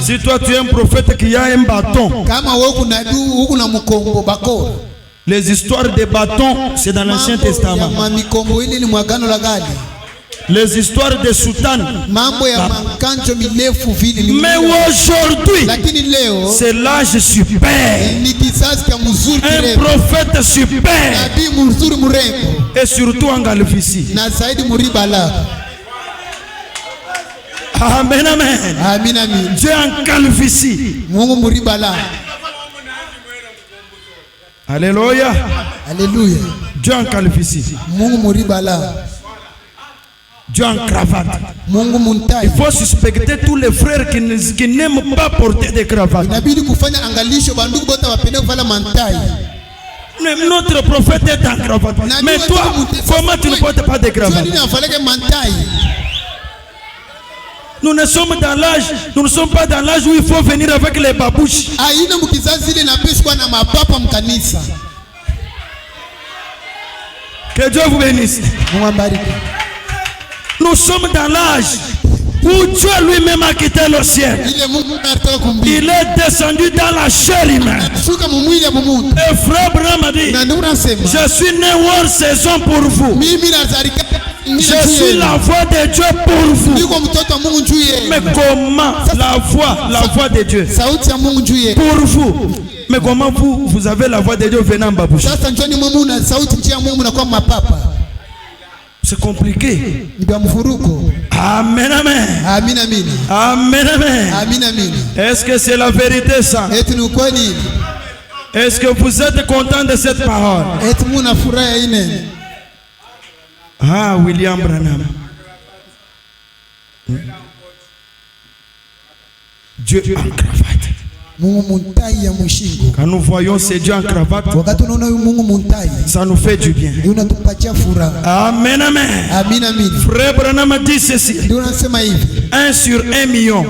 Si toi tu es un prophète qui a un bâton, kama wewe kuna mkombo bakora. Les histoires des bâtons, c'est dans l'Ancien Testament. Les histoires des soutanes. Mais aujourd'hui, c'est l'âge super. Un prophète super. Et surtout en Galifissi. Amen, amen. Amen, amen. Dieu en Galifissi. Alléluia. Alléluia. Dieu en Calvitie. Dieu en cravate. Il faut suspecter tous les frères qui n'aiment pas porter des cravates. Notre prophète est en cravate. Mais toi, comment tu ne portes pas de cravate? Nous ne sommes dans l'âge, nous ne sommes pas dans l'âge où il faut venir avec les babouches. Que Dieu vous bénisse. Nous sommes dans l'âge où Dieu lui-même a quitté le ciel. Il est descendu dans la chair humaine. Et frère Branham a dit, je suis né hors saison pour vous. Je suis la voix de Dieu pour vous. Mais comment la voix de Dieu pour vous? Mais comment vous avez la voix de Dieu venant en babouche? C'est compliqué. Amen, amen. Amen, amen. Amen, amen. Amen, amen. Est-ce que c'est la vérité ça? Est-ce que vous êtes content de cette parole? Ah, William Branham. Dieu en cravate. Quand nous voyons ces dieux en cravate, ça nous fait du bien. Amen, amen. Frère Branham a dit ceci: 1 sur 1 million.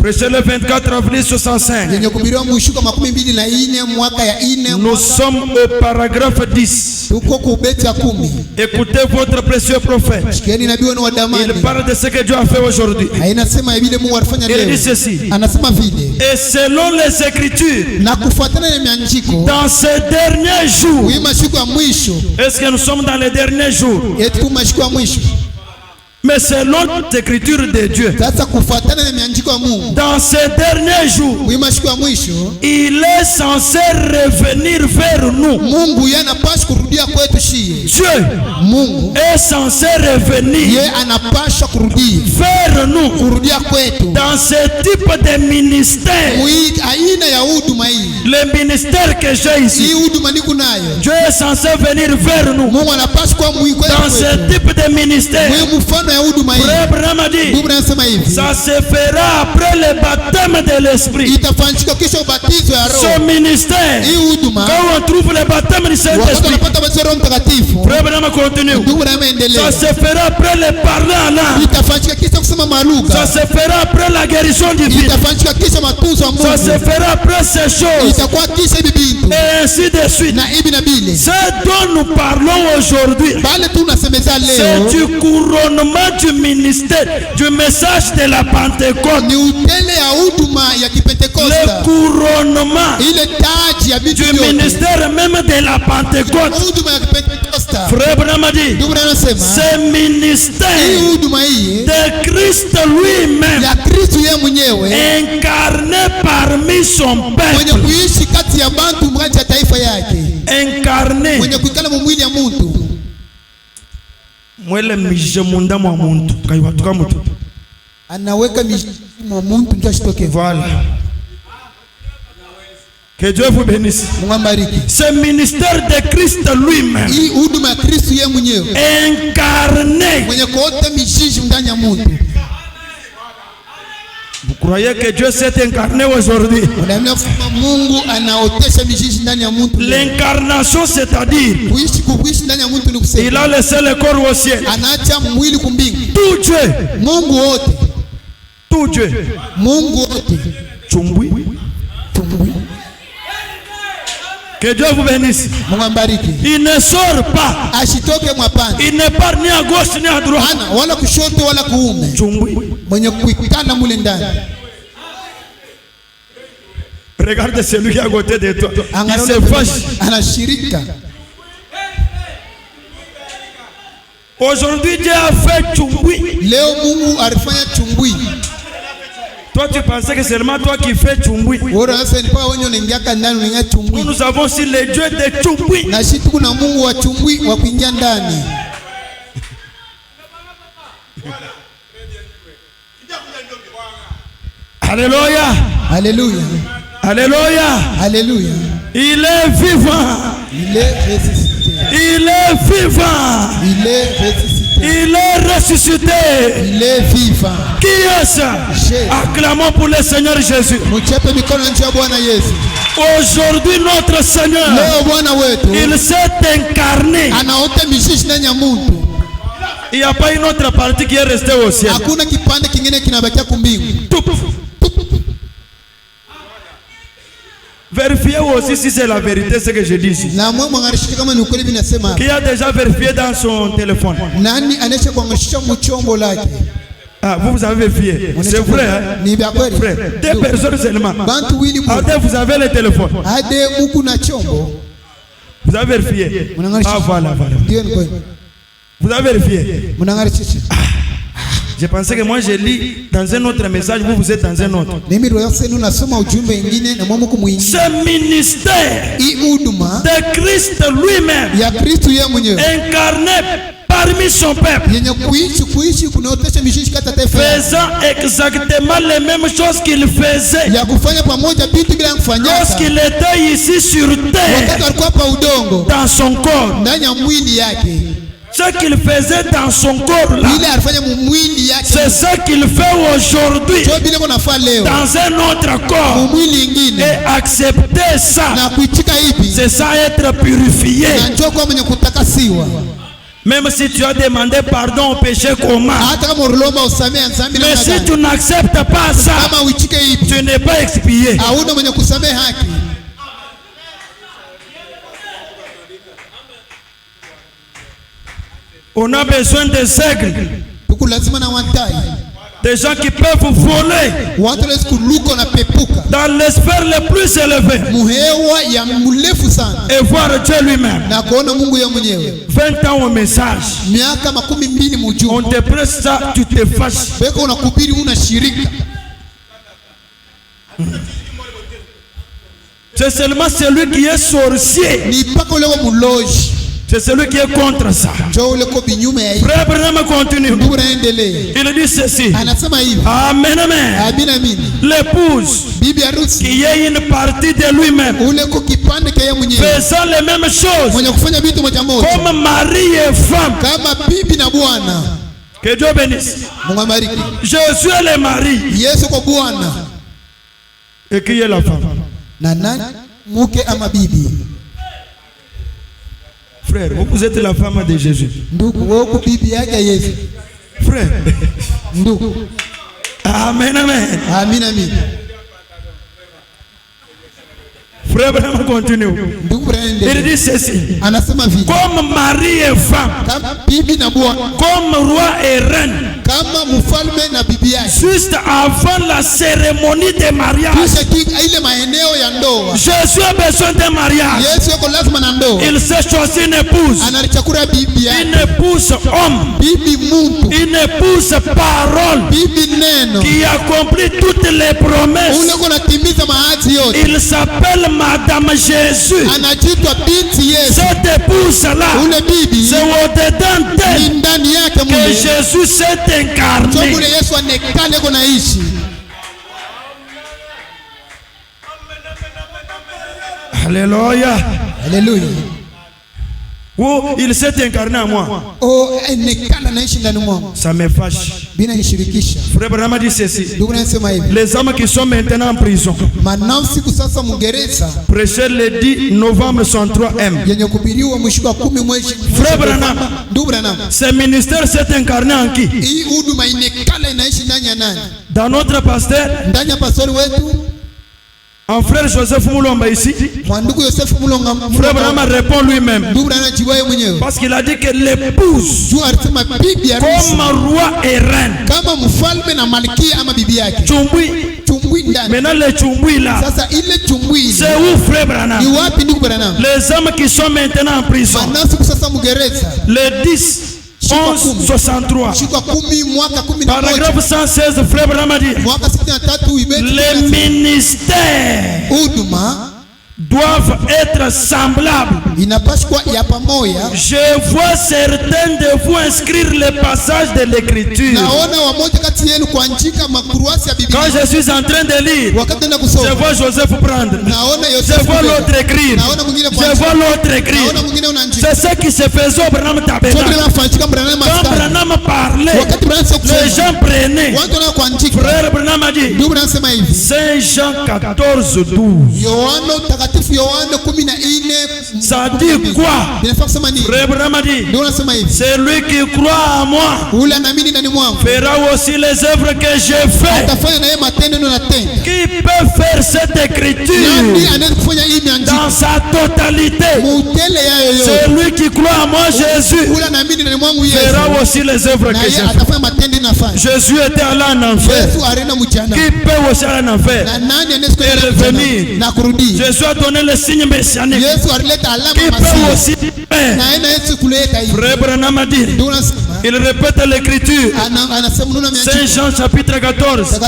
Prêché le 24 avril 65. Nous sommes au paragraphe 10. Écoutez votre précieux prophète. Il parle de ce que Dieu a fait aujourd'hui. Il dit ceci: et selon les Écritures, dans ces derniers jours, est-ce que nous sommes dans les derniers jours? Mais selon l'écriture de Dieu, dans ces derniers jours, il est censé revenir vers nous. Dieu est censé revenir vers nous dans ce type de ministère. Le ministère que j'ai ici, Dieu est censé venir vers nous dans ce type de ministère. Frère Branham a dit, ça se fera après le baptême de l'Esprit. Ce ministère, quand on trouve le baptême du Saint-Esprit, Frère Branham continue, ça se fera après le parler en langue. Ça se fera après la guérison divine. Ça se fera après ces choses. Et ainsi de suite. Ce dont nous parlons aujourd'hui, c'est du couronnement du ministère, du message de la Pentecôte. Le couronnement du ministère même de la Pentecôte. Frère Branham a dit, ce ministère de Christ lui-même, incarné parmi son peuple, incarné mwele mijemunda mwa muntu kaiwatuka mtu anaweka mwa muntu ndio ashitoke. Voilà. Que Dieu vous bénisse. Ce ministère de Christ lui-même, incarné. Vous croyez que Dieu s'est incarné aujourd'hui? L'incarnation, c'est-à-dire, il a laissé le corps au ciel. Tout Dieu. Tout Dieu. Chumbui. Que Dieu vous bénisse. Il ne sort pas. Il ne part ni à gauche ni à droite. Chumbui. mwenye kuikala mule ndani. Regarde celui qui est à côté de toi. Il se fâche. Anashirika. Aujourd'hui Dieu a fait chumbui. Leo Mungu alifanya chumbui. Toi tu pensais que seulement toi qui fais chumbui. Nous avons aussi les dieux de chumbui. Na sisi kuna Mungu wa chumbui wa kuingia ndani. Alléluia. Alléluia. Alléluia. Alléluia. Il est vivant. Il est ressuscité. Il est vivant. Il est ressuscité. Il est ressuscité. Il est vivant. Qui est ça? Acclamons pour le Seigneur Jésus. Aujourd'hui notre Seigneur, il s'est incarné. Il n'y a pas une autre partie qui est restée au ciel. Vérifiez aussi si c'est la vérité ce que je dis ici. Qui a déjà vérifié dans son téléphone? Ah, vous avez vérifié. C'est vrai, hein? Frère, deux personnes seulement. Vous avez le téléphone. Vous avez vérifié. Ah, voilà. Vous avez vérifié. Je pensais que moi je lis dans un autre message, vous êtes dans un autre. Ce ministère de Christ lui-même, incarné parmi son peuple, faisant exactement les mêmes choses qu'il faisait lorsqu'il était ici sur terre, dans son corps. Ce qu'il faisait dans son corps là, c'est ce qu'il fait aujourd'hui dans un autre corps. Et accepter ça, c'est ça être purifié. Même si tu as demandé pardon au péché commun, mais si tu n'acceptes pas ça, tu n'es pas expié. On a besoin de aigles, des gens qui peuvent voler dans les sphères les plus élevées et voir Dieu lui-même. 20 ans au message, on te prête ça, tu te fâches. C'est seulement celui qui est sorcier, c'est celui qui est contre ça. Frère Branham continue. Il dit ceci. Amen, amen. L'épouse qui est une partie de lui-même, faisant les mêmes choses comme mari et femme. Que Dieu bénisse. Jésus est le mari. Et qui est la femme? Frère, vous êtes la femme de Jésus. Frère. Amen, amen. Amen. Frère Branham continue. Il dit ceci. Comme mari et femme, comme roi et reine, juste avant la cérémonie de mariage, Jésus a besoin d'un mariage. Il s'est choisi une épouse. Une épouse homme. Une épouse parole qui accomplit toutes les promesses. Il s'appelle Madame Jésus. Cette épouse-là, c'est au-dedans d'elle que Jésus s'est incarné. Alléluia. Alléluia. Oh, il s'est incarné à moi. Ça me fâche. Frère Branham dit ceci. Les hommes qui sont maintenant en prison, prêcher le 10 novembre 103M. Frère Branham, ce ministère s'est incarné en qui? Dans notre pasteur, En frère Joseph Moulomba ici, frère Branham répond lui-même. Parce qu'il a dit que l'épouse, comme roi et reine, maintenant les Tchumbui là, c'est où frère Branham? Les hommes qui sont maintenant en prison, les 10, 11, 63. Paragraphe 116, frère Branham a dit, les ministères doivent être semblables. Je vois certains de vous inscrire les passages de l'écriture. Quand je suis en train de lire, je vois Joseph prendre, je vois l'autre écrire, je vois l'autre écrire. C'est ce qui se faisait au Branham Tabernacle. Quand Branham parlait, les gens prenaient. Frère Branham a dit, Saint Jean 14, 12. Ça dit quoi? Frère Branham a dit, celui qui croit en moi fera aussi les œuvres que j'ai faites. Qui peut faire cette écriture dans sa totalité? Celui qui croit en moi, Jésus, fera aussi les œuvres que j'ai faites. Jésus était allé en enfer. Qui peut aussi aller en enfer et revenir? Jésus a donné le signe messianique. Qui peut aussi faire? Frère Branham a dit, il répète l'écriture. Saint Jean chapitre 14,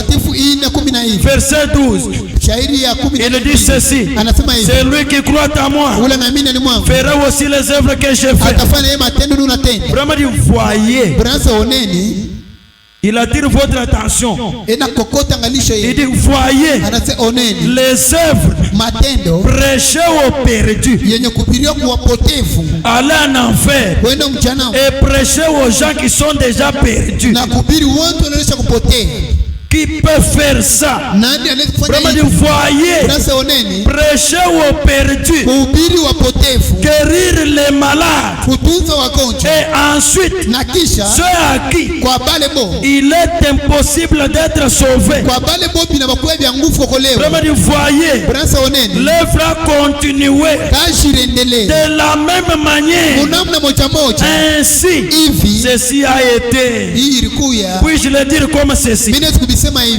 verset 12. Il dit ceci, celui qui croit en moi fera aussi les œuvres que j'ai faites. Vraiment dit, voyez. Il attire votre attention. Il dit, voyez les œuvres prêchées aux perdus, aller en enfer et prêcher aux gens qui sont déjà perdus. Qui peut faire ça? Vraiment, voyez, prêcher aux perdus, guérir les malades, et ensuite ceux à qui il est impossible d'être sauvé. Vraiment, voyez, l'œuvre a continué de la même manière. Ainsi, ceci a été. Puis-je le dire comme ceci?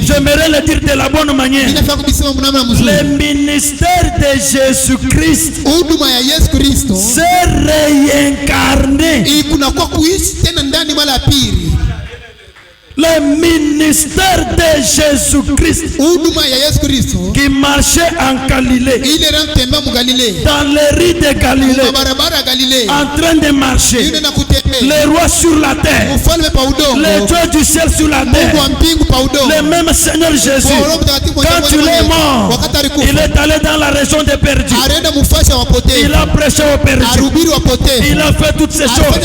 J'aimerais le dire de la bonne manière. Le ministère de Jésus-Christ s'est réincarné. Le ministère de Jésus-Christ qui marchait en Galilée, dans les rues de Galilée, en train de marcher, les rois sur la terre, les dieux du ciel sur la terre, le même Seigneur Jésus, quand il est mort, il est allé dans la région des perdus, il a prêché aux perdus, il a fait toutes ces choses,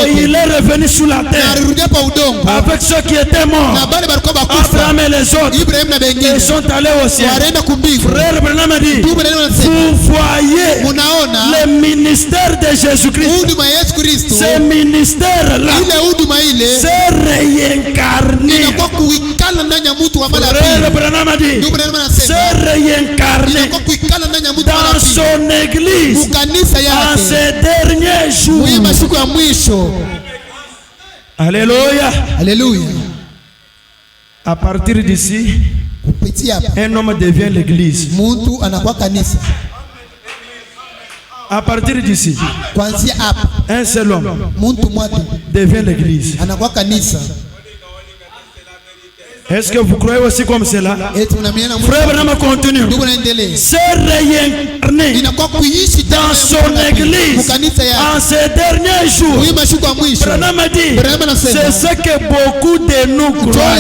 et il est revenu sur la terre avec ceux qui étaient morts. Abraham et les autres, ils sont allés au ciel. Frère Branham a dit, vous voyez le ministère de Jésus-Christ, ce ministère-là s'est réincarné. Frère Branham a dit, s'est réincarné dans son église en ces derniers jours. Alléluia. Alléluia. À partir d'ici, un homme devient l'église. À partir d'ici, un seul homme devient l'église. Est-ce que vous croyez aussi comme cela? Frère Branham continue. C'est réincarné dans son église en ces derniers jours. Branham a dit, c'est ce que beaucoup de nous croient.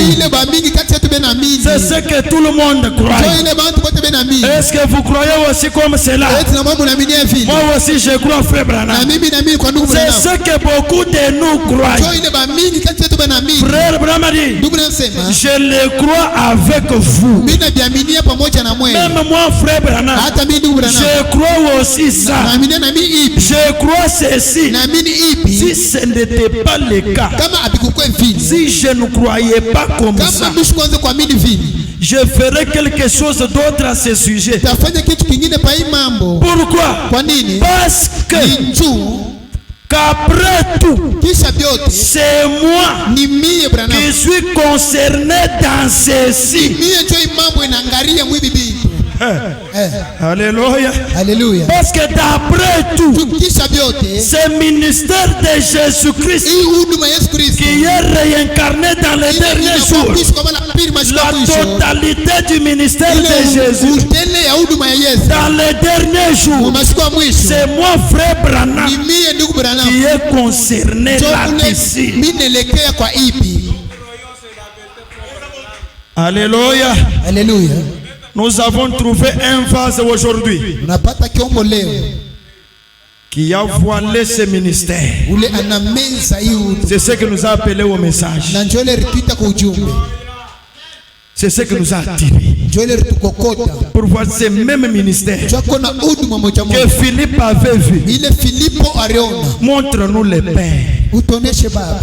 C'est ce que tout le monde croit. Est-ce que vous croyez aussi comme cela? Moi aussi je crois, frère Branham. C'est ce que beaucoup de nous croient. Frère Branham a dit, je le crois avec vous. Même moi, frère Branham, je crois aussi ça. Je crois ceci. Si ce n'était pas le cas, si je ne croyais pas comme ça, je ferai quelque chose d'autre à ce sujet. Pourquoi? Parce que qu'après tout, c'est moi qui suis concerné dans ceci. Alléluia. Alléluia. Parce que d'après tout, ce ministère de Jésus-Christ qui est réincarné dans les derniers jours, la totalité du ministère de Jésus dans les derniers jours, c'est moi, frère Branham, qui est concerné là-dessus. Alléluia. Alléluia. Nous avons trouvé un vase aujourd'hui qui a voilé ce ministère. C'est ce que nous a appelé au message. C'est ce que nous a attiré. Pour voir ce même ministère que Philippe avait vu. Montre-nous les pères.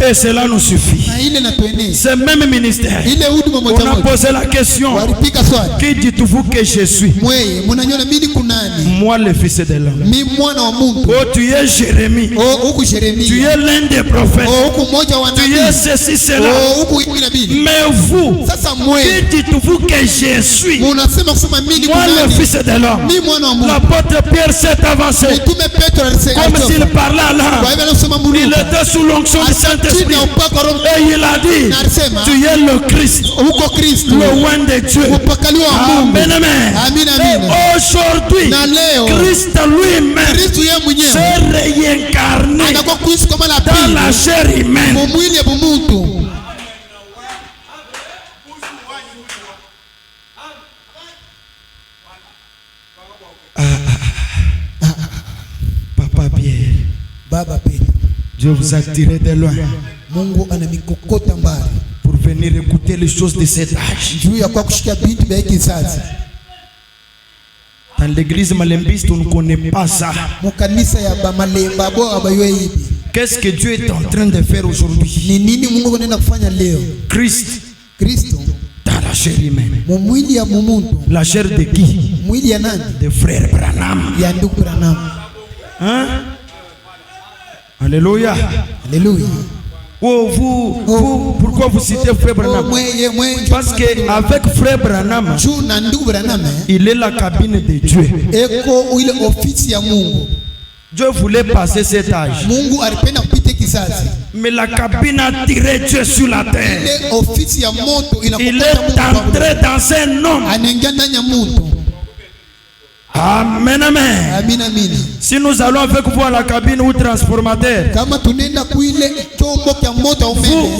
Et cela nous suffit. Ce même ministère. On a posé la question. Qui dites-vous que je suis? Moi, le fils de l'homme. Oh, tu es Jérémie. Tu es l'un des prophètes. Tu es ceci, cela. Mais vous, qui dites-vous que je suis? Moi, le fils de l'homme. L'apôtre Pierre s'est avancé comme s'il parlait à l'âme. Il était sous l'onction du Saint-Esprit et il a dit, tu es le Christ, le roi de Dieu. Amen, amen. Et aujourd'hui, Christ lui-même s'est réincarné dans la chair humaine. Papa Pierre, Baba Pierre, Dieu vous a tiré de loin pour venir écouter les choses de cet âge. Dans l'église malembiste, on ne connaît pas ça. Qu'est-ce que Dieu est en train de faire aujourd'hui? Christ dans la chair humaine. La chair de qui? De frère Branham. Hein? Alléluia. Alléluia. Oh, pourquoi vous citez frère Branham? Parce qu'avec frère Branham, il est la cabine de Dieu. Dieu voulait passer cet âge, mais la cabine a tiré Dieu sur la terre. Il est entré dans un homme. Amen, amen. Si nous allons avec vous à la cabine ou transformateur,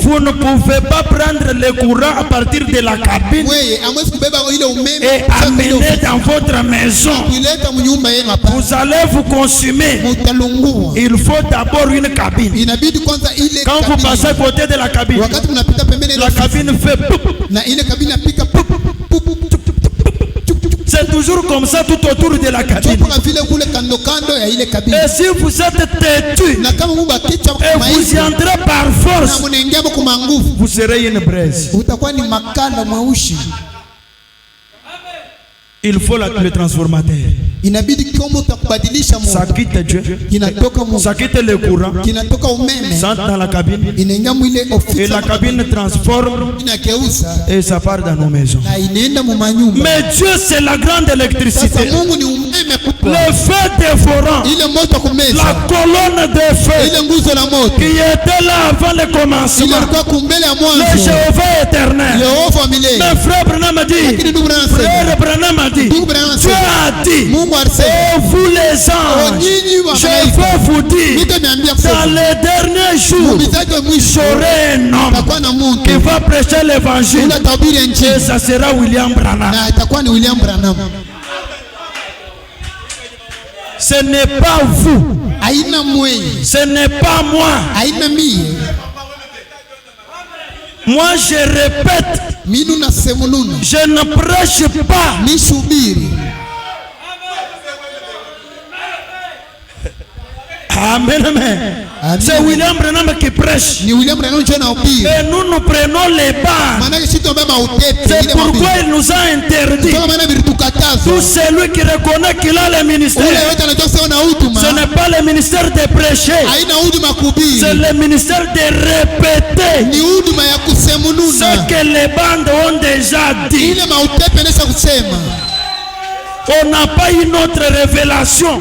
vous ne pouvez pas prendre le courant à partir de la cabine et amener dans votre maison. Vous allez vous consumer. Il faut d'abord une cabine. Quand vous passez à côté de la cabine fait c'est toujours comme ça tout autour de la cabine. Et si vous êtes têtu et vous y entrez par force, vous serez une braise. Il faut le transformateur. Ça quitte Dieu, ça quitte le courant, ça entre dans la cabine et la cabine transforme et ça part dans nos maisons. Mais Dieu, c'est la grande électricité, le feu dévorant, la colonne de feu qui était là avant le commencement, le Jéhovah éternel. Mais frère Branham a dit, Dieu a dit, oh vous les anges, je veux vous dire, dans les derniers jours, j'aurai un homme qui va prêcher l'évangile et ça sera William Branham. Ce n'est pas vous, ce n'est pas moi. Moi je répète. Je ne prêche pas. Amen, amen. C'est William Branham qui prêche. Et nous prenons les barres. C'est pourquoi il nous a interdit. Tout celui qui reconnaît qu'il a le ministère, ce n'est pas le ministère de prêcher, c'est le ministère de répéter ce que les bandes ont déjà dit. On n'a pas une autre révélation.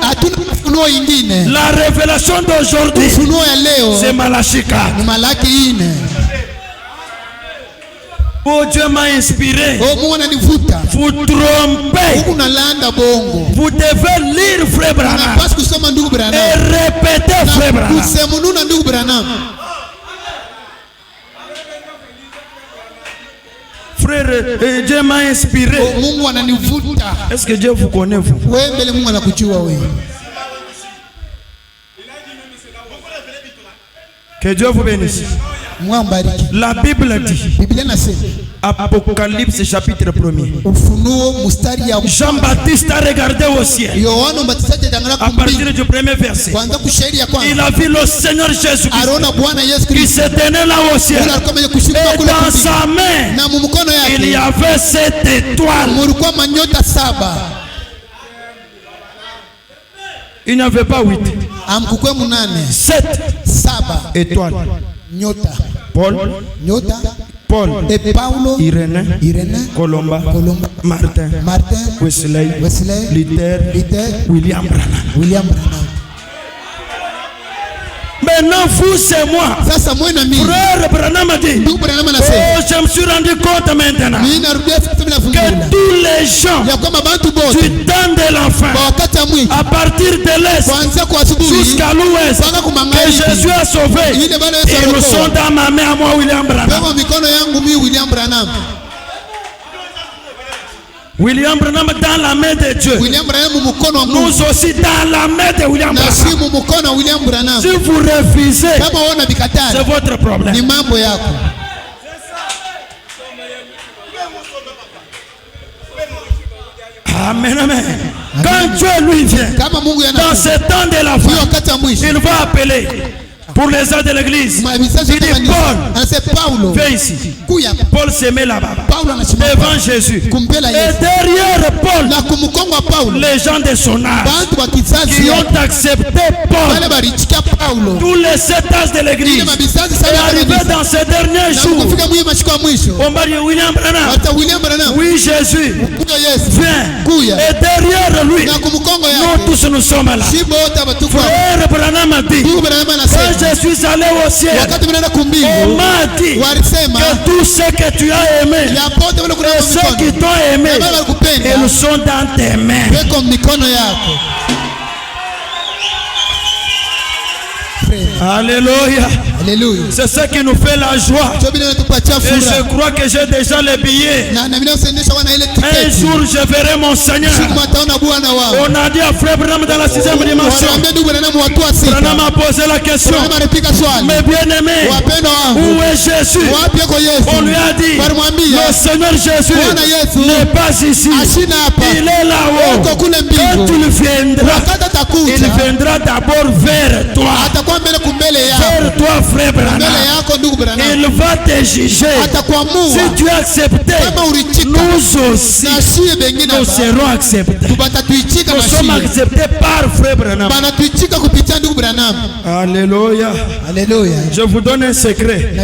La révélation d'aujourd'hui, c'est Malachie 4. Oh, Dieu m'a inspiré. Vous trompez. Vous devez lire Frère Branham et répéter Frère Branham. Frère, Dieu m'a inspiré. Est-ce que Dieu vous connaît, vous? Que Dieu vous bénisse. La Bible dit, Apocalypse chapitre 1er, Jean-Baptiste a regardé au ciel. À partir du premier verset, il a vu le Seigneur Jésus-Christ qui se tenait là au ciel. Et dans sa main, il y avait 7 étoiles. Il n'y avait pas 8. 7 étoiles. Paul, Irénée, Colomba, Martin, Wesley, Luther, William Branham. Maintenant, vous et moi, Frère Branham a dit, oh, je me suis rendu compte maintenant que tous les gens du temps de l'enfant, à partir de l'Est jusqu'à l'Ouest, que Jésus a sauvé, ils nous sont dans ma main à moi, William Branham. William Branham dans la main de Dieu. Nous aussi dans la main de William Branham. Si vous refusez, c'est votre problème. Amen, amen. Quand Dieu lui vient, dans ce temps de la fin, il va appeler pour les uns de l'église. Il dit Paul, viens ici. Paul se met là-bas devant Jésus. Et derrière Paul, les gens de son âge qui ont accepté Paul, tous les 7 âges de l'église. Et arrivé dans ces derniers jours, on va dire William Branham. Oui, Jésus, viens. Et derrière lui, nous tous nous sommes là. Frère Branham a dit, quand je suis allé au ciel, on m'a dit que tout ce que tu as aimé et ceux qui t'ont aimé, ils sont dans tes mains. Alléluia. C'est ce qui nous fait la joie. Et je crois que j'ai déjà les billets. Un jour je verrai mon Seigneur. On a dit à Frère Branham dans la 6e dimension. Branham a posé la question, mais bien aimé, où est Jésus? On lui a dit, le Seigneur Jésus n'est pas ici, il est là-haut. Quand tu viendras, il viendra d'abord vers toi. Vers toi, Frère Branham. Il va te juger. Si tu as accepté, nous aussi nous serons acceptés. Nous sommes acceptés par Frère Branham. Alléluia. Je vous donne un secret.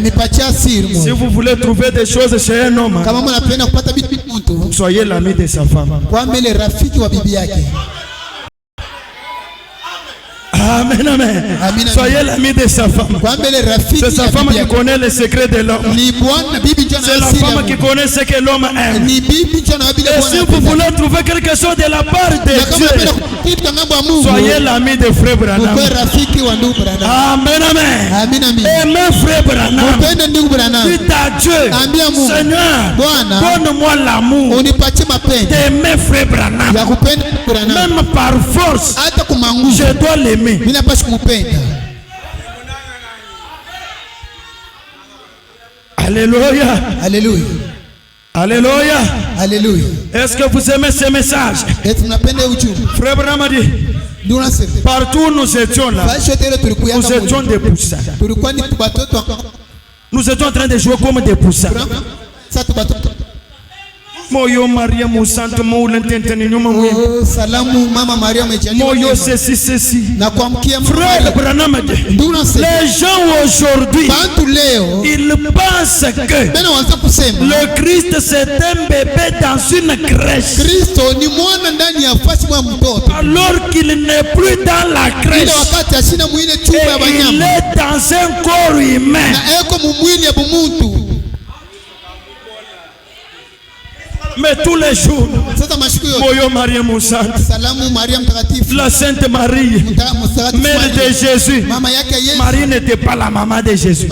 Si vous voulez trouver des choses chez un homme, soyez l'ami de sa femme. Amen, amen. Soyez l'ami de sa femme. C'est sa femme qui connaît les secrets de l'homme. C'est la femme qui connaît ce que l'homme aime. Et si vous voulez trouver quelque chose de la part de Dieu, soyez l'ami de Frère Branham. Amen, amen. Aimez Frère Branham. Dites à Dieu, Seigneur, donne-moi l'amour d'aimer Frère Branham. Même par force, je dois l'aimer. Alléluia. Alléluia. Alléluia. Alléluia. Est-ce que vous aimez ce message? Frère Bramadi, partout où nous étions là, nous étions des poussins. Nous étions en train de jouer comme des poussins. Moyo Maria Musanta Moulententeni Nyuma Mwe. Salamu Mama Maria Mejaliwa. Moyo ceci. Na kuamkia Frère Branham, les gens aujourd'hui, ils pensent que le Christ c'est un bébé dans une crèche. Alors qu'il n'est plus dans la crèche. Et il est dans un corps humain. Mais tous les jours, Moyo Maria Moussante, la Sainte Marie, mère de Jésus. Marie n'était pas la maman de Jésus.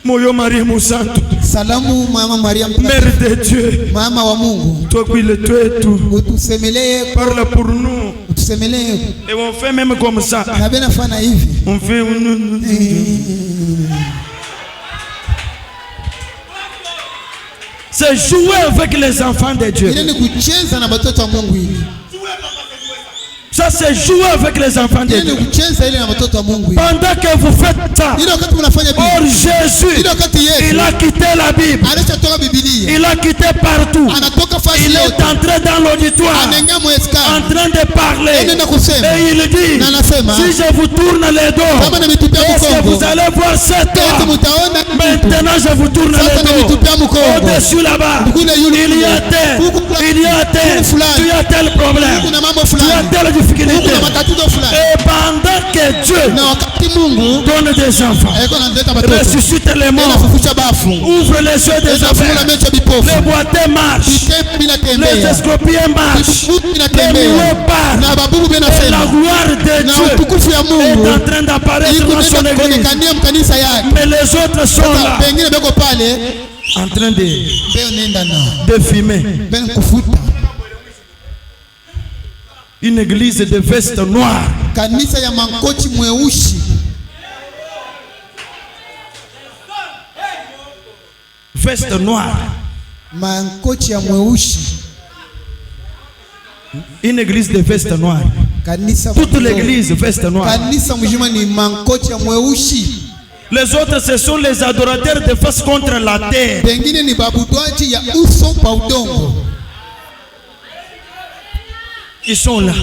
Moyo Maria Moussante, Salamu Mama Maria mère de Dieu, Mama wa Mungu, toi qui le tu es tout, parle pour nous. Et on fait même comme ça. On fait c'est jouer avec les enfants de Dieu. Ça c'est jouer avec les enfants de Dieu. Pendant que vous faites ça, or Jésus, il a quitté la Bible. Il a quitté partout. Il est entré dans l'auditoire, en train de parler. Et il dit, si je vous tourne les dos, est-ce que vous allez voir cette homme? Maintenant je vous tourne les dos. Au-dessus là-bas, il y a tel, tu as tel problème, tu as telle difficulté. Et pendant que Dieu donne des enfants, ressuscite les morts, ouvre les yeux des enfants, les boiteux marchent, les escropiens marchent, les muets parlent, et la gloire de Dieu est en train d'apparaître dans son église. Mais les autres sont là, en train de fumer. Une église de veste noire. Kanisa ya mankoti mweusi. Veste noire. Mankoti ya mweusi. Une église de veste noire. Kanisa toute l'église veste noire. Kanisa mjima ni mankoti ya mweusi. Les autres ce sont les adorateurs de face contre la terre. Pengine ni babudwaji ya uso pa udongo. Ils sont là.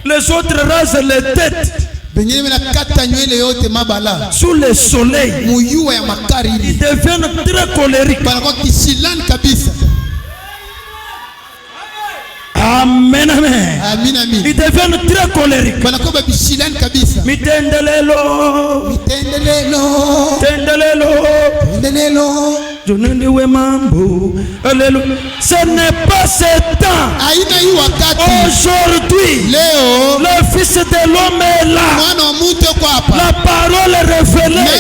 Les autres rasent les têtes sous le soleil. Ils deviennent très colériques. Amen, amen. Ils deviennent très colériques. Mitendelelo. Ce n'est pas ce temps. Aujourd'hui, le Fils de l'homme est là. La parole est révélée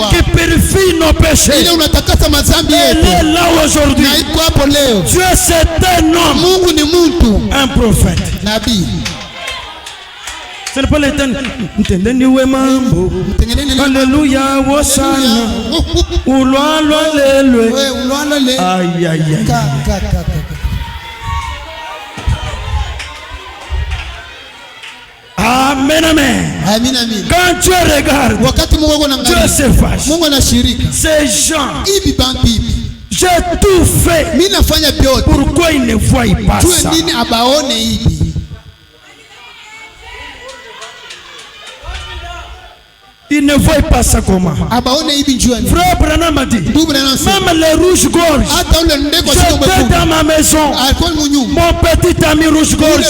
qui purifie nos péchés. Elle est là aujourd'hui. Dieu c'est un homme, un prophète. Ce n'est pas le temps. Alléluia, Hosanna. Aïe, aïe, aïe. Amen, amen. Quand Dieu regarde, Dieu se fâche. Ces gens, j'ai tout fait. Pourquoi ils ne voient pas ça? Il ne voit pas ça comment. Frère Branham a dit, même les rouges-gorges, j'étais dans ma maison, mon petit ami rouge-gorge,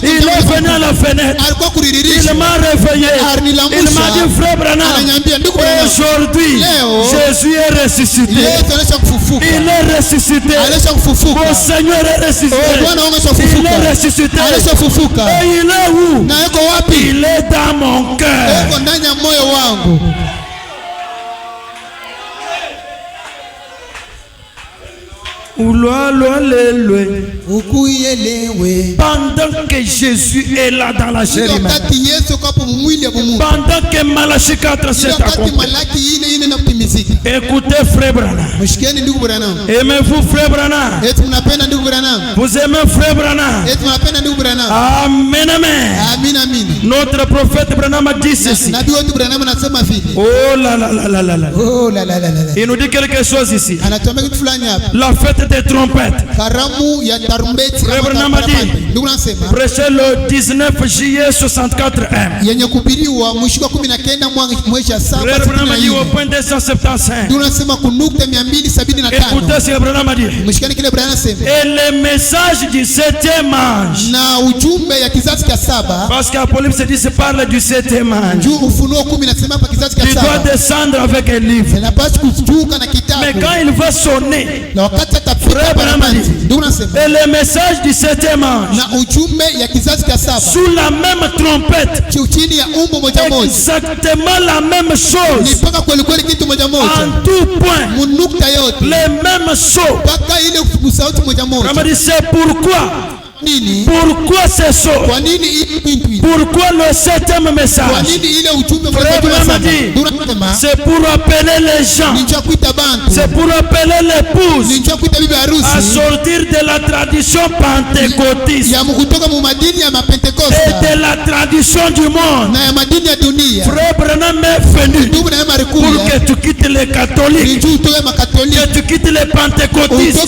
il est venu à la fenêtre, il m'a réveillé, il m'a dit, frère Branham, aujourd'hui, Jésus est ressuscité. Il est ressuscité. Mon Seigneur est ressuscité. Il est ressuscité. Et il est où? Il est dans mon cœur. Pendant que Jésus est là dans la chair humaine. Pendant que Malachie 4:7 accomplit. Écoutez frère Branham. Aimez-vous frère Branham? Vous aimez frère Branham? Amen, amen. Notre prophète Branham a dit ceci. Oh là là là là là là. Il nous dit quelque chose ici. La fête des trompettes. Frère Branham a dit, prêchez le 19 juillet 64 M. Frère Branham a dit au point 275. Écoutez ce que Branham a dit. Et le message du 7e ange. Parce qu'Apocalypse dit se parle du 7e ange. Tu dois descendre avec un livre. Mais quand il va sonner, frère Branham a dit, et le message du 7e ange, sous la même trompette, exactement la même chose, en tout point, les mêmes sauts. C'est pourquoi c'est ça? Pourquoi le 7e message? Frère Branham a dit, c'est pour appeler les gens, c'est pour appeler l'épouse à sortir de la tradition pentecôtiste et de la tradition du monde. Frère Branham est venu pour que tu quittes les catholiques, que tu quittes les pentecôtistes,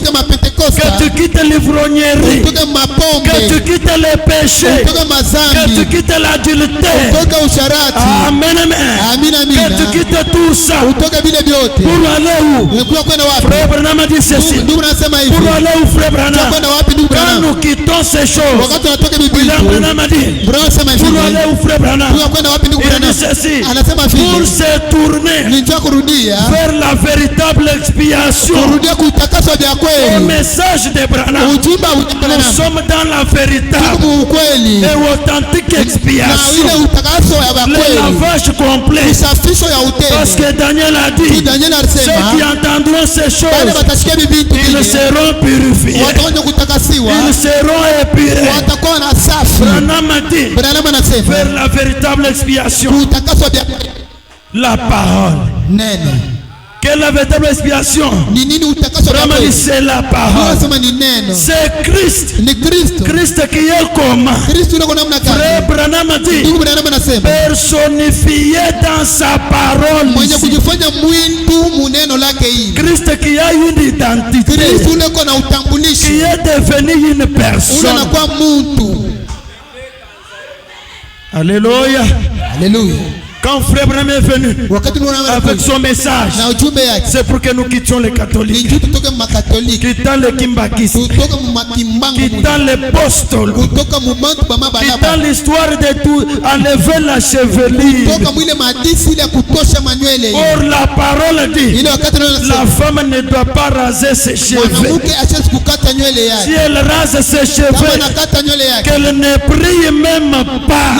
que tu quittes l'ivrognerie, que tu quittes les péchés, que tu quittes l'adultère. Amen, amen. Que tu quittes tout ça. Pour aller où? Frère Branham a dit ceci. Pour aller où, frère Branham? Quand nous quittons ces choses, Frère Branham a dit, pour aller où, frère Branham? Il a dit ceci. Pour se tourner vers la véritable expiation, au message de Branham, nous sommes dans la véritable et authentique expiation, le lavage complet. Parce que Daniel a dit, ceux qui entendront ces choses, ils seront purifiés, ils seront épurés. Branham a dit, vers la véritable expiation, la parole. Quelle est la véritable expiation? C'est la parole. C'est Christ. Christ qui est comment? Frère Branham a dit, personnifié dans sa parole. Christ qui a une identité, qui est devenu une personne. Alléluia. Alléluia. Quand frère Branham est venu avec son message, c'est pour que nous quittions les catholiques, quittant les kimbakistes, quittant les apôstoles, quittant l'histoire de tout, enlever la chevelure. Or la parole dit, la femme ne doit pas raser ses cheveux. Si elle rase ses cheveux, qu'elle ne prie même pas.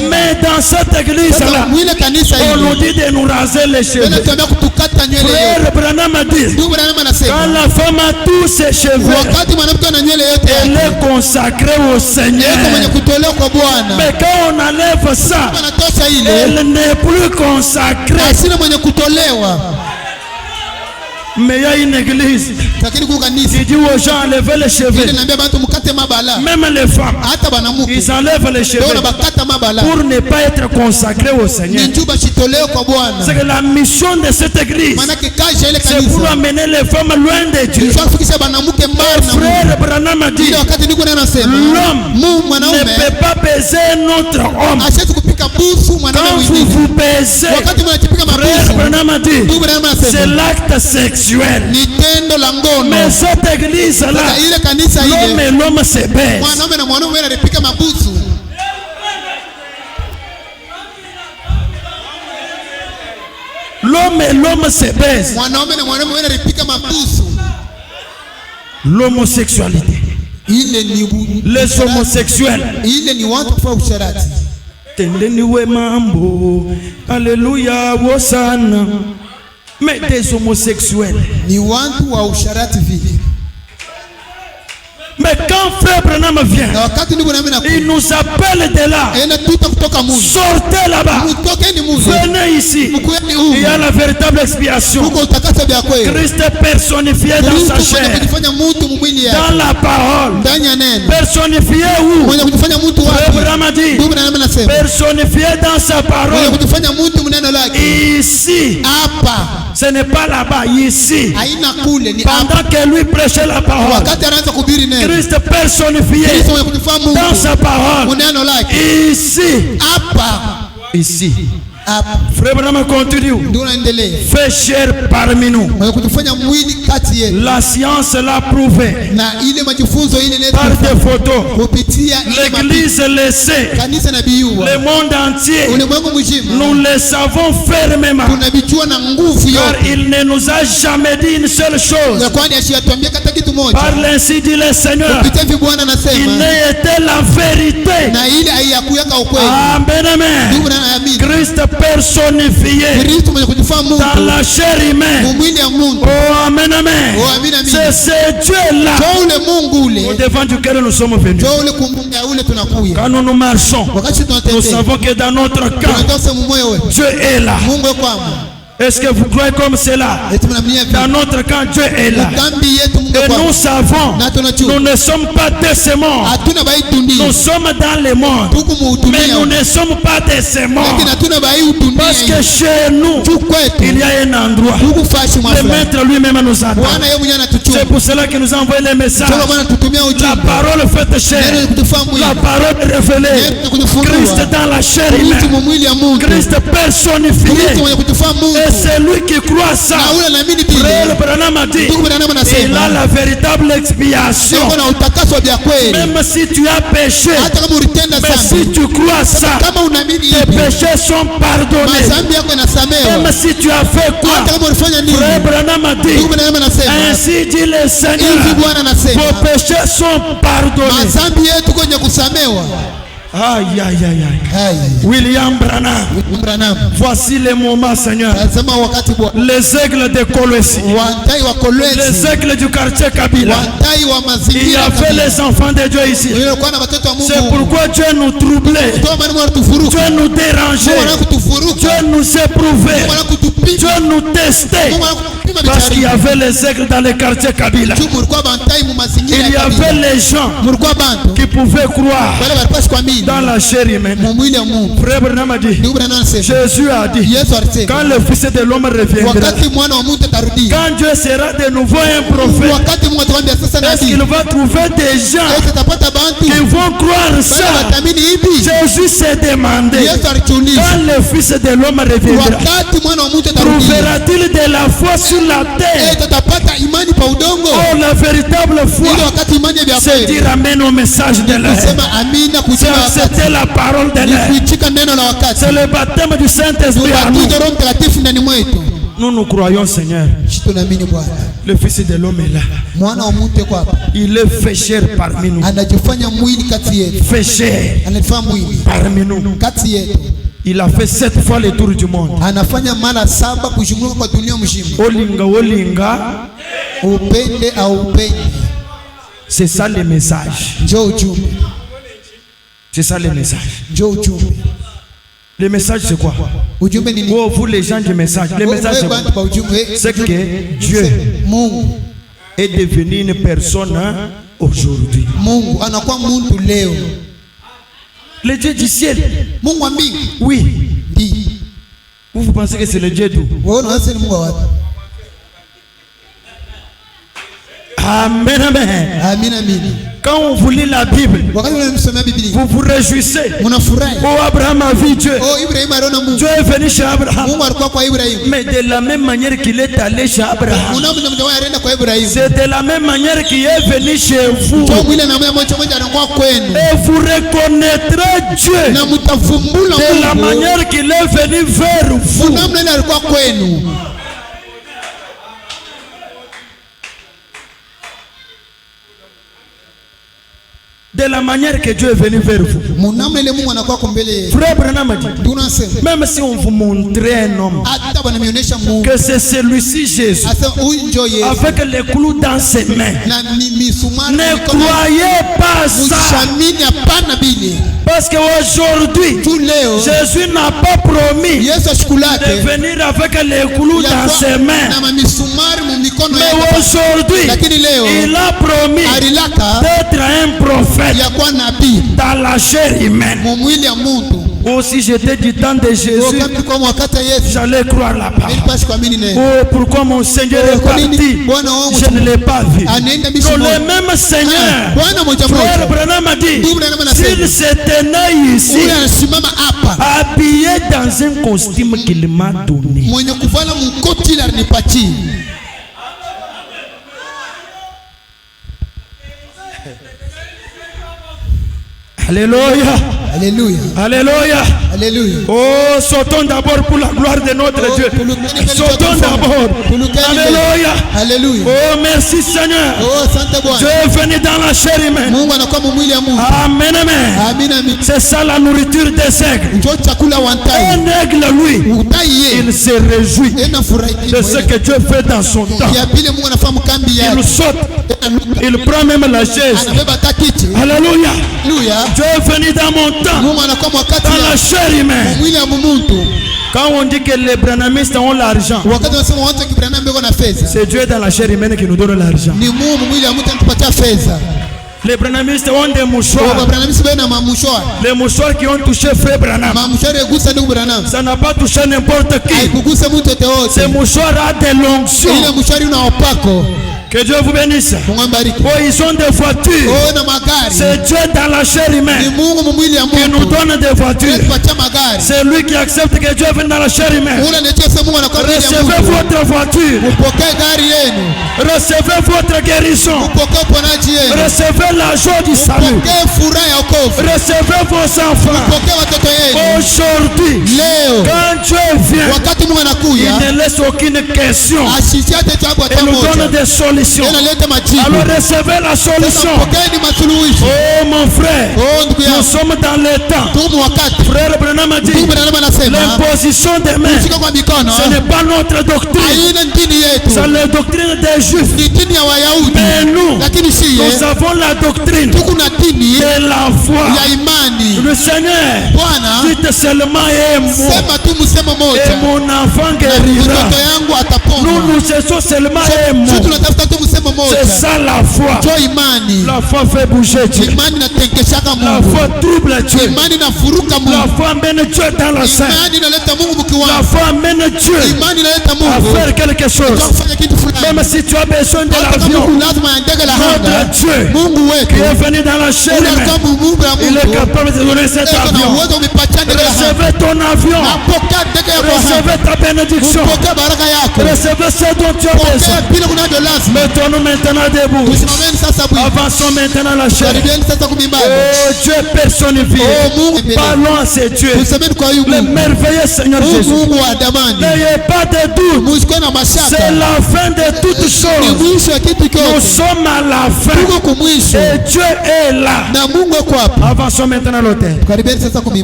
Mais dans cette église là, on nous dit de nous raser les cheveux. Frère Branham a dit, quand la femme a tous ses cheveux, elle est consacrée au Seigneur. Mais quand on enlève ça, elle n'est plus consacrée. Mais il y a une église qui dit aux gens enlevez les cheveux. Même les femmes, ils enlèvent les cheveux pour ne pas être consacrés au Seigneur. C'est que la mission de cette église, c'est pour amener les femmes loin de Dieu. Frère Branham a dit, l'homme ne peut pas baiser notre homme. Quand vous vous baisez, Frère Branham a dit, c'est l'acte sexuel. Mais cette église là, l'homme et l'homme se baisent. L'homme et l'homme se baisent. L'homosexualité, les homosexuels, tendeniwe mambo, alléluia, wosana. Mais des homosexuels. Ni watu wa usharati vile. Mais quand frère Branham vient, il nous appelle de là. Sortez là-bas. Venez ici. Il y a la véritable expiation. Christ est personnifié dans sa chair, dans la parole. Personnifié où? Frère Branham a dit personnifié dans sa parole. Ici. Ce n'est pas là-bas, ici. Pendant que lui prêchait la parole, Christ personnifié dans sa parole. Ici. Ici. Frère Branham continue. Fait chair parmi nous. La science l'a prouvé par des photos. L'église le sait. Le monde entier, nous le savons fermement. Car il ne nous a jamais dit une seule chose. Par l'ainsi dit le Seigneur, il n'est été la vérité. Amen, amen. Christ personnifié dans la chair humaine. Oh amen, amen. C'est ce Dieu-là au devant duquel nous sommes venus. Quand nous marchons, nous savons que dans notre camp, Dieu est là. Est-ce que vous croyez comme cela? Dans notre camp, Dieu est là. Et nous savons, nous ne sommes pas de ce monde. Nous sommes dans le monde. Mais nous ne sommes pas de ce monde. Parce que chez nous, il y a un endroit. Le maître lui-même nous attend. C'est pour cela qu'il nous a envoyé les messages. La parole faite chair. La parole révélée. Christ dans la chair humaine. Christ personnifié. Et c'est lui qui croit ça. Frère Branham a dit, il a la véritable expiation. Même si tu as péché, mais si tu crois ça, tes péchés sont pardonnés. Même si tu as fait quoi? Frère Branham a dit, ainsi dit le Seigneur, vos péchés sont pardonnés. Aïe, aïe, aïe, aïe. William Branham. Voici le moment, Seigneur. Les aigles de Kolwezi. Les aigles du quartier Kabila. Il y avait les enfants de Dieu ici. C'est pourquoi Dieu nous troublait. Dieu nous dérangeait. Dieu nous éprouvait. Dieu nous testait. Parce qu'il y avait les aigles dans les quartiers Kabila. Il y avait les gens qui pouvaient croire dans la chair humaine. Frère Branham a dit, Jésus a dit, quand le Fils de l'homme reviendra, quand Dieu sera de nouveau un prophète, est-ce qu'il va trouver des gens qui vont croire ça? Jésus s'est demandé, quand le Fils de l'homme reviendra, trouvera-t-il de la foi sur la terre? Oh, la véritable foi, c'est dire amen au message de l'air. C'était la parole de l'air. C'est le baptême du Saint-Esprit à nous. Nous croyons, Seigneur. Le Fils de l'homme est là. Il est fait chair parmi nous. Fait chair parmi nous. Il a fait 7 fois le tour du monde. Olinga, olinga. C'est ça le message. C'est ça le message. Le message c'est quoi? Oh, vous les gens du message. Le message c'est quoi? C'est que Dieu est devenu une personne aujourd'hui. Le Dieu du ciel. Oui. Vous pensez que c'est le Dieu d'où? Amen, amen. Amen, amen. Quand vous lit la Bible, vous vous réjouissez. Oh, Abraham a vu Dieu. Dieu est venu chez Abraham. Mais de la même manière qu'il est allé chez Abraham, c'est de la même manière qu'il est venu chez vous. Et vous reconnaîtrez Dieu de la manière qu'il est venu vers vous. de la manière que Dieu est venu vers vous. Frère Branham dit, même si on vous montrait un homme, que c'est celui-ci Jésus, avec les clous dans ses mains, ne croyez pas ça. Parce qu'aujourd'hui, Jésus n'a pas promis de venir avec les clous dans ses mains. Mais aujourd'hui, il a promis d'être un prophète dans la chair humaine. Si j'étais du temps de Jésus, j'allais croire la parole. Oh, pourquoi mon Seigneur est parti? Je ne l'ai pas vu. Donc le même Seigneur, Frère Branham a dit, s'il se tenait ici, habillé dans un costume qu'il m'a donné, Alléluia. Alléluia. Alléluia. Alléluia. Oh, sautons d'abord pour la gloire de notre Dieu. Sautons d'abord. Alléluia. Alléluia. Oh, merci Seigneur. Dieu est venu dans la chair humaine. Amen, amen. C'est ça la nourriture des aigles. Un aigle, lui, il se réjouit de ce que Dieu fait dans son temps. Il saute. Il prend même la chaise. Alléluia. Dieu est venu dans mon temps, dans la chair humaine. Quand on dit que les branhamistes ont l'argent, c'est Dieu dans la chair humaine qui nous donne l'argent. Les branhamistes ont des mouchoirs. Les mouchoirs qui ont touché Frère Branham, ça n'a pas touché n'importe qui. Ces mouchoirs ont des l'onction. Que Dieu vous bénisse. Oh, ils ont des voitures. C'est Dieu dans la chair humaine qui nous donne des voitures. C'est lui qui accepte que Dieu vienne dans la chair humaine. Recevez votre voiture. Recevez votre guérison. Recevez la joie du salut. Recevez vos enfants. Aujourd'hui, quand Dieu vient, il ne laisse aucune question. Il nous donne des solutions. Alors recevez la solution. Oh mon frère, nous sommes dans le temps. Frère Branham a dit, l'imposition des mains, ce n'est pas notre doctrine, c'est la doctrine des Juifs. Mais nous avons la doctrine de la foi. Le Seigneur dit seulement un mot et mon enfant guérira. Nous cherchons seulement un mot. C'est ça la foi. La foi fait bouger Dieu. La foi trouble Dieu. La foi amène Dieu dans la scène. La foi amène Dieu à faire quelque chose. Même si tu as besoin de l'avion, notre Dieu qui est venu dans la chair, il est capable de donner cet avion. Recevez ton avion. Recevez ta bénédiction. Recevez ce dont tu as besoin. Mettons-nous maintenant debout. Avançons maintenant la chair. Oh, Dieu personnifié. Parlons à ces dieux. Le merveilleux Seigneur Jésus. N'ayez pas de doute. C'est la fin de toutes choses. Nous sommes à la fin. Et Dieu est là. Avançons maintenant à l'autel.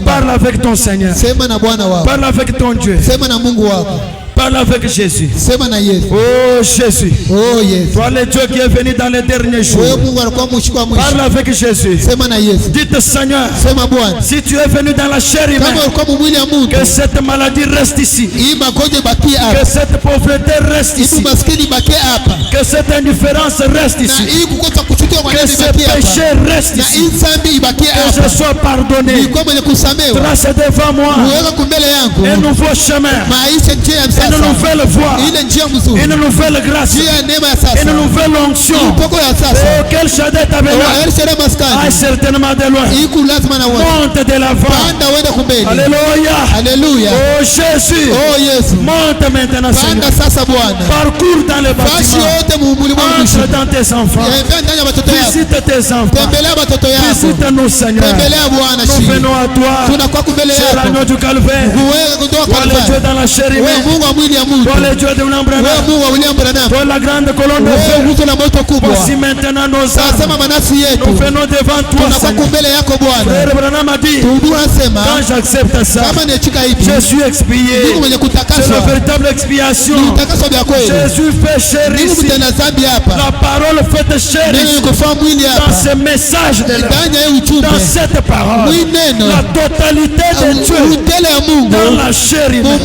Parle avec ton Seigneur. Parle avec ton Dieu. Parle avec Jésus. Oh Jésus. Toi le Dieu qui est venu dans les derniers jours. Parle avec Jésus. Dites Seigneur, si tu es venu dans la chair humaine, que cette maladie reste ici. Que cette pauvreté reste ici. Que cette indifférence reste ici. Que ce péché reste ici. Que je sois pardonné. Trace devant moi un nouveau chemin. Une nouvelle voie, une nouvelle grâce, une nouvelle onction. Oh, quel Shaddai tabernacle. Ah, certainement de loin. Monte de l'avant. Alléluia. Oh Jésus. Monte maintenant, Seigneur. Parcours dans le bâtiment. Entre dans tes enfants. Visite tes enfants. Visite-nous, Seigneur. Nous venons à toi. C'est la l'agneau du calvaire. Toi le Dieu dans la chair humaine. Toi le Dieu de William Branham. Toi la grande colonne de feu. Voici maintenant nos âmes. Nous venons devant toi, Seigneur. Frère Branham a dit, quand j'accepte ça, je suis expié. C'est la véritable expiation. Jésus fait chair ici. La parole fait chair ici. Dans ce message de l'homme, dans cette parole, la totalité de Dieu dans la chair humaine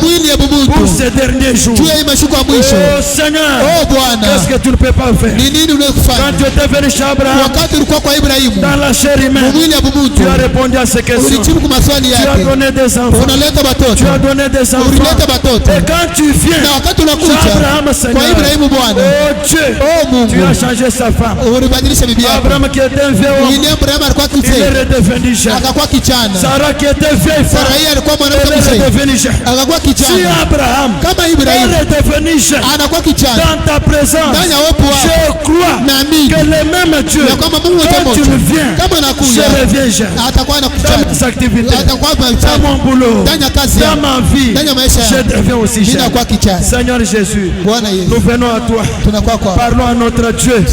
pour ces derniers jours. Oh Seigneur, qu'est-ce que tu ne peux pas faire? Quand tu étais venu chez Abraham dans la chair humaine, tu as répondu à ces questions. Tu as donné des enfants. Tu as donné des enfants. Et quand tu viens chez Abraham, Seigneur, oh Dieu, tu as changé sa femme. Abraham qui était un vieux homme, il est redevenu jeune. Sarah qui était vieille femme, elle est redevenue jeune. Si Abraham est redevenu jeune dans ta présence, je crois que le même Dieu, quand tu viens, je reviens jeune. Dans mes activités, dans mon boulot, dans ma vie, je deviens aussi jeune. Seigneur Jésus, nous venons à toi. Parlons à notre Dieu.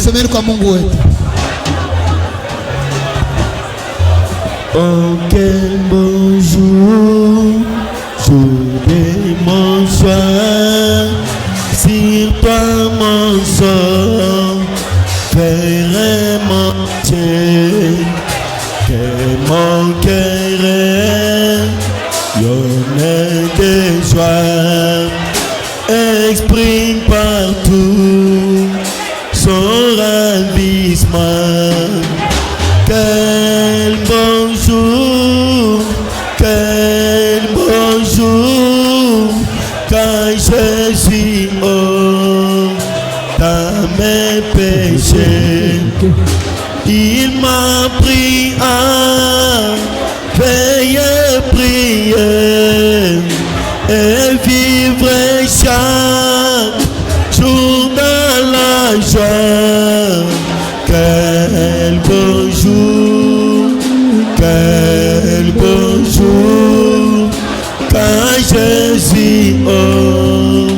Oh quel beau jour, jour de mon soir, sur toi mon sort, ferait monter, que mon cœur yonne de joie, exprime partout son ravissement. Quel bonjour, quand je suis hors dans mes péchés. Il m'a pris à veiller, prier et vivre chaque jour dans la joie. Quel beau jour, quand je suis hors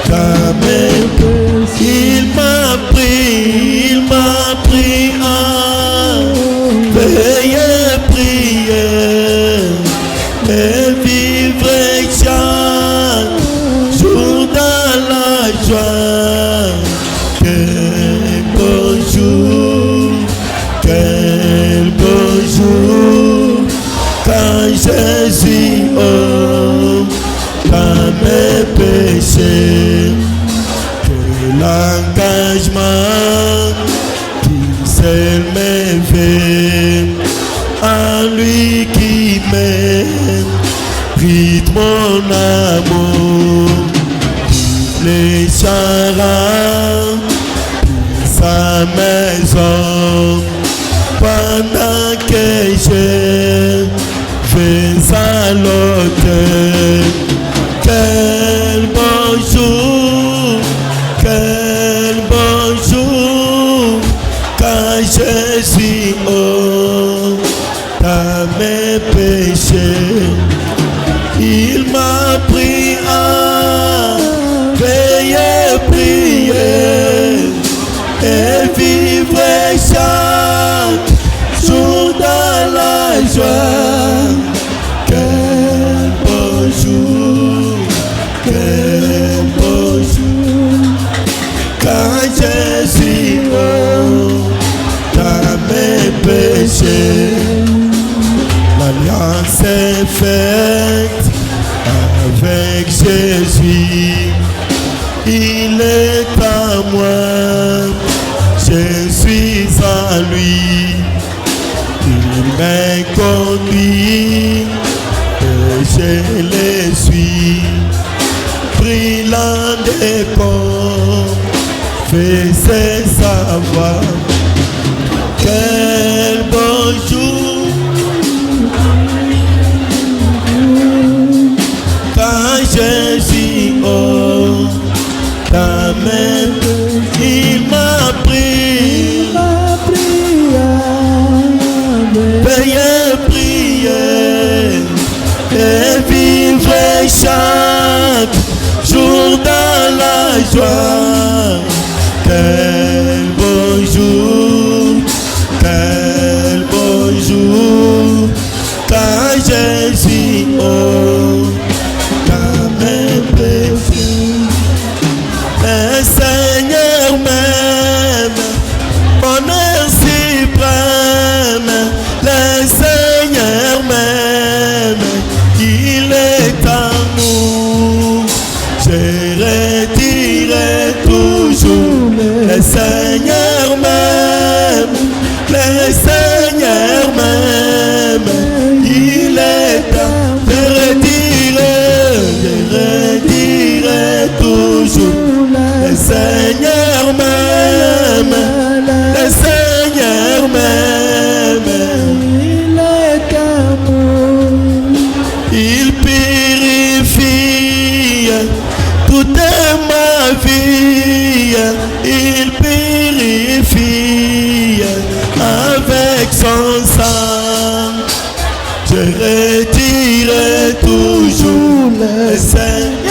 dans mes péchés. Il m'a pris à veiller, prier et vivre chaque jour dans la joie. Quel beau jour, quand je suis hors dans mes péchés. Quel engagement qu'il seul m'éveille, à lui qui m'aime, rythme mon amour, les charras, sa maison, pendant que je vais à l'hôtel. Quel beau jour, quand je suis hors dans mes péchés. Il m'a pris à veiller, prier et vivre chaque jour dans la joie. Quel beau jour, quand je suis hors dans mes péchés. L'alliance est faite avec Jésus, il est à moi, je suis à lui. Il m'a conduit et je le suis, brillant des corps, faisait savoir. Quel beau jour, quand je suis hors dans mes péchés. Il m'a pris à veiller, prier et chaque jour dans la joie. Quel beau jour, quel beau jour, quand Jésus, oh, quand mes péchés, le Seigneur m'aime, bonheur suprême, le Seigneur m'aime, il est amour, je redirai toujours, le Seigneur m'aime, le Seigneur m'aime, il est amour, je redirai toujours, le Seigneur m'aime, le Seigneur m'aime, Il est amour. il purifie toute ma vie, il purifie avec son sang, je retirerai toujours le Seigneur.